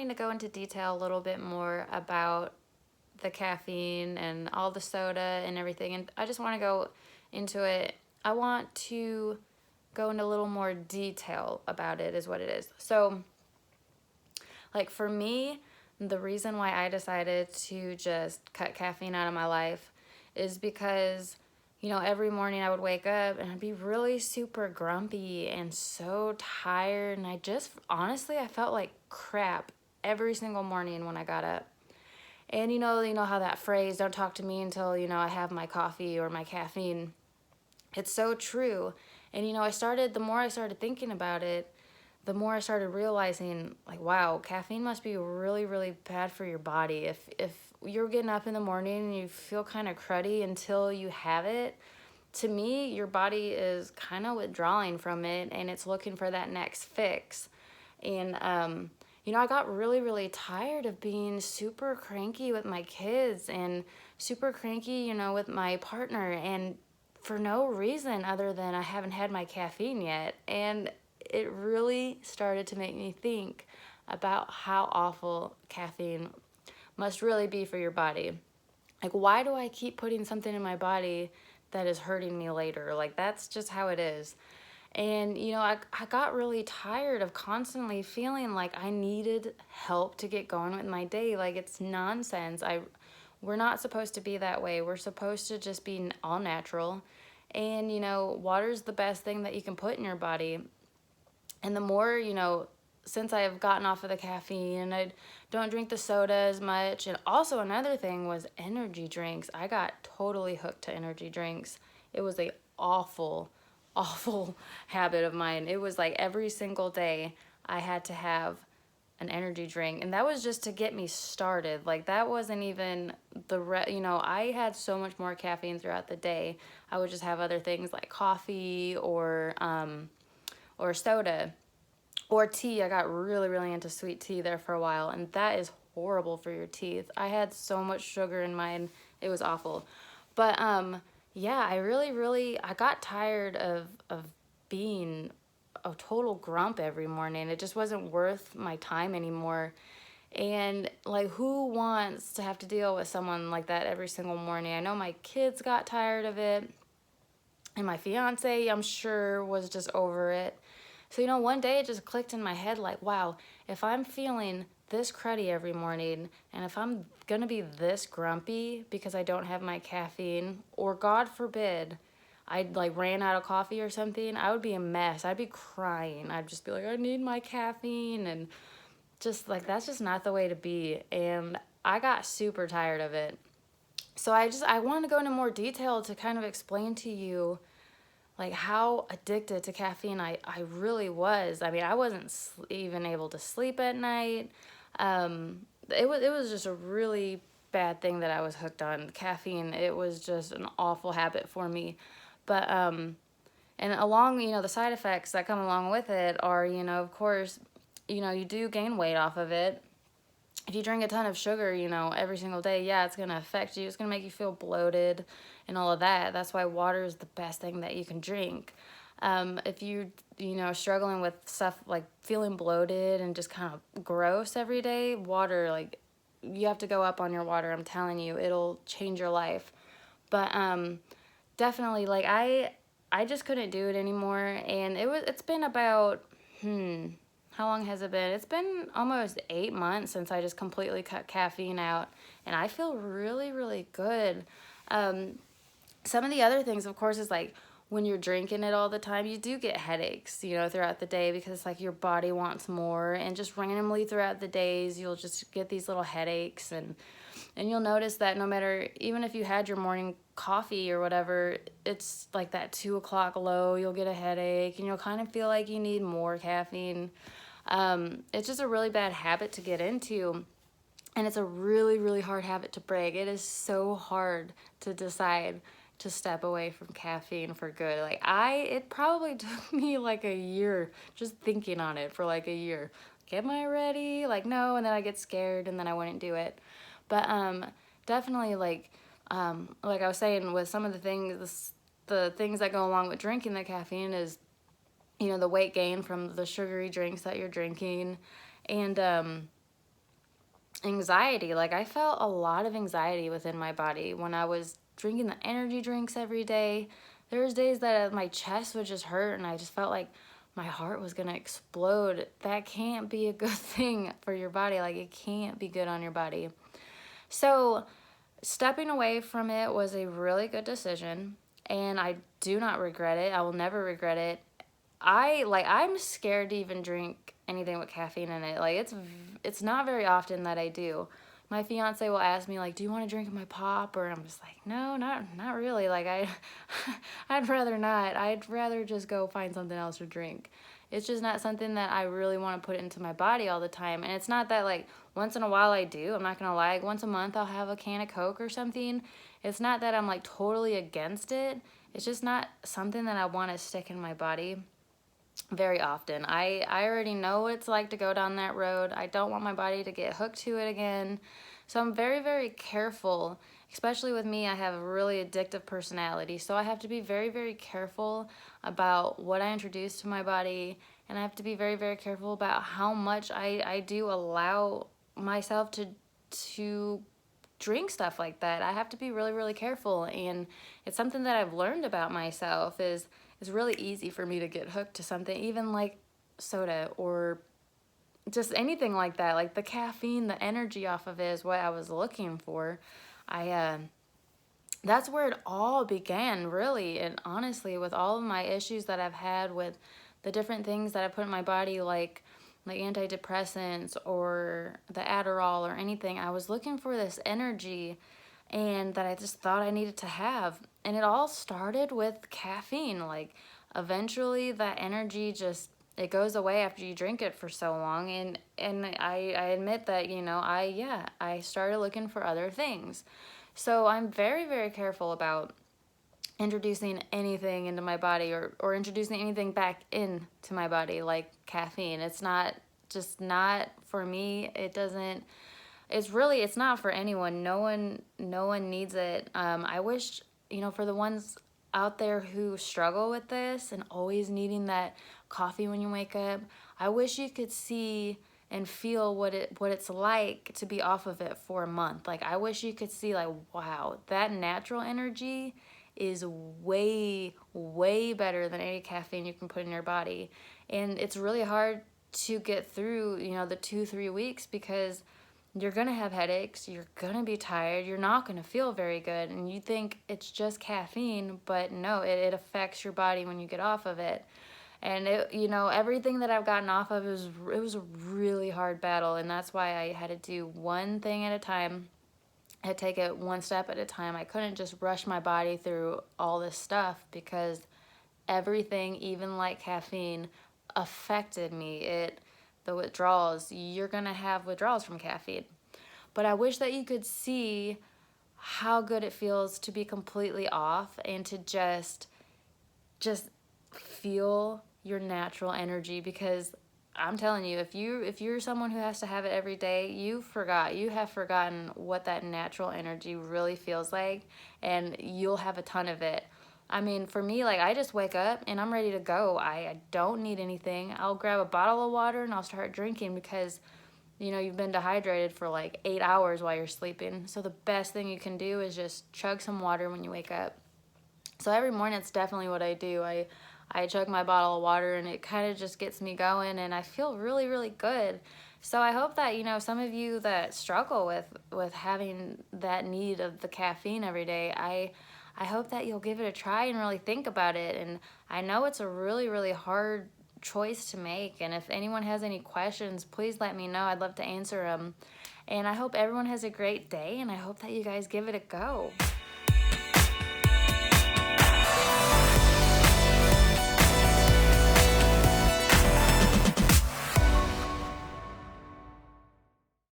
wanting to go into detail a little bit more about the caffeine and all the soda and everything. And I just want to go into it. I want to go into a little more detail about it is what it is. So like for me, the reason why I decided to just cut caffeine out of my life is because, you know, every morning I would wake up and I'd be really super grumpy and so tired. And I just, honestly, I felt like crap every single morning when I got up. And you know how that phrase, don't talk to me until, you know, I have my coffee or my caffeine. It's so true. And, you know, the more I started thinking about it, the more I started realizing, like, wow, caffeine must be really, really bad for your body. If you're getting up in the morning and you feel kind of cruddy until you have it, to me, your body is kind of withdrawing from it and it's looking for that next fix. And, you know, I got really, really tired of being super cranky with my kids and super cranky, you know, with my partner, and for no reason other than I haven't had my caffeine yet. And it really started to make me think about how awful caffeine must really be for your body. Like, why do I keep putting something in my body that is hurting me later? Like, that's just how it is. And, you know, I got really tired of constantly feeling like I needed help to get going with my day. Like, it's nonsense. We're not supposed to be that way. We're supposed to just be all natural. And, you know, water's the best thing that you can put in your body. And the more, you know, since I've gotten off of the caffeine and I don't drink the soda as much. And also another thing was energy drinks. I got totally hooked to energy drinks. It was a awful habit of mine. It was like every single day I had to have an energy drink, and that was just to get me started. Like, that wasn't even you know, I had so much more caffeine throughout the day. I would just have other things like coffee or soda or tea. I got really, really into sweet tea there for a while, and that is horrible for your teeth. I had so much sugar in mine. It was awful. But yeah, I got tired of being a total grump every morning. It just wasn't worth my time anymore. And like, who wants to have to deal with someone like that every single morning? I know my kids got tired of it, and my fiance, I'm sure, was just over it. So, you know, one day it just clicked in my head like, wow, if I'm feeling this cruddy every morning, and if I'm gonna be this grumpy because I don't have my caffeine, or God forbid, I like ran out of coffee or something, I would be a mess. I'd be crying. I'd just be like, I need my caffeine. And just like, that's just not the way to be. And I got super tired of it. So I wanted to go into more detail to kind of explain to you like how addicted to caffeine I really was. I mean, I wasn't even able to sleep at night. It was just a really bad thing that I was hooked on. Caffeine, it was just an awful habit for me. But and along, you know, the side effects that come along with it are, you know, of course, you know, you do gain weight off of it. If you drink a ton of sugar, you know, every single day, yeah, it's going to affect you. It's going to make you feel bloated and all of that. That's why water is the best thing that you can drink. If you know, struggling with stuff like feeling bloated and just kind of gross every day, water, like, you have to go up on your water. I'm telling you, it'll change your life. But definitely, like, I just couldn't do it anymore. And it's been about, how long has it been? It's been almost 8 months since I just completely cut caffeine out, and I feel really, really good. Some of the other things, of course, is like when you're drinking it all the time, you do get headaches, you know, throughout the day, because it's like your body wants more, and just randomly throughout the days, you'll just get these little headaches, and you'll notice that no matter, even if you had your morning coffee or whatever, it's like that 2 o'clock low, you'll get a headache, and you'll kind of feel like you need more caffeine. It's just a really bad habit to get into, and it's a really, really hard habit to break. It is so hard to decide to step away from caffeine for good. Like, it probably took me like a year just thinking on it for like a year. Like, am I ready? Like, no, and then I get scared and then I wouldn't do it. But definitely, like I was saying, with some of the things that go along with drinking the caffeine is, you know, the weight gain from the sugary drinks that you're drinking, and anxiety. Like, I felt a lot of anxiety within my body when I was drinking the energy drinks every day. There was days that my chest would just hurt and I just felt like my heart was gonna explode. That can't be a good thing for your body. Like, it can't be good on your body. So stepping away from it was a really good decision, and I do not regret it. I will never regret it. I'm scared to even drink anything with caffeine in it. Like, it's not very often that I do. My fiance will ask me, like, do you want to drink my pop? Or I'm just like, no, not really. Like, I'd rather not. I'd rather just go find something else to drink. It's just not something that I really want to put into my body all the time. And it's not that, like, once in a while I do. I'm not going to lie. Like, once a month I'll have a can of Coke or something. It's not that I'm, like, totally against it. It's just not something that I want to stick in my body very often. I already know what it's like to go down that road. I don't want my body to get hooked to it again. So I'm very, very careful. Especially with me, I have a really addictive personality. So I have to be very, very careful about what I introduce to my body. And I have to be very, very careful about how much I do allow myself to drink stuff like that. I have to be really, really careful. And it's something that I've learned about myself is it's really easy for me to get hooked to something, even like soda or just anything like that. Like the caffeine, the energy off of it is what I was looking for. That's where it all began, really. And honestly, with all of my issues that I've had with the different things that I put in my body, like antidepressants or the Adderall or anything, I was looking for this energy and that I just thought I needed to have. And it all started with caffeine. Like, eventually that energy just, it goes away after you drink it for so long. And I admit that, I started looking for other things. So I'm very, very careful about introducing anything into my body or introducing anything back into my body like caffeine. It's not for me. It's not for anyone. No one needs it. I wish, for the ones out there who struggle with this and always needing that coffee when you wake up, I wish you could see and feel what it's like to be off of it for a month. Like, I wish you could see, like, wow, that natural energy is way, way better than any caffeine you can put in your body. And it's really hard to get through, the 2-3 weeks because you're going to have headaches, you're going to be tired, you're not going to feel very good, and you think it's just caffeine, but no, it affects your body when you get off of it. And everything that I've gotten off of, it was a really hard battle, and that's why I had to do one thing at a time. I had to take it one step at a time. I couldn't just rush my body through all this stuff because everything, even like caffeine, affected me. The withdrawals, you're gonna have withdrawals from caffeine. But I wish that you could see how good it feels to be completely off and to just feel your natural energy, because I'm telling you, if you're someone who has to have it every day, you have forgotten what that natural energy really feels like, and you'll have a ton of it. I mean, for me, like, I just wake up and I'm ready to go. I don't need anything. I'll grab a bottle of water and I'll start drinking because, you've been dehydrated for like 8 hours while you're sleeping. So the best thing you can do is just chug some water when you wake up. So every morning, it's definitely what I do. I chug my bottle of water and it kind of just gets me going and I feel really, really good. So I hope that, some of you that struggle with having that need of the caffeine every day, I hope that you'll give it a try and really think about it. And I know it's a really, really hard choice to make. And if anyone has any questions, please let me know. I'd love to answer them. And I hope everyone has a great day, and I hope that you guys give it a go.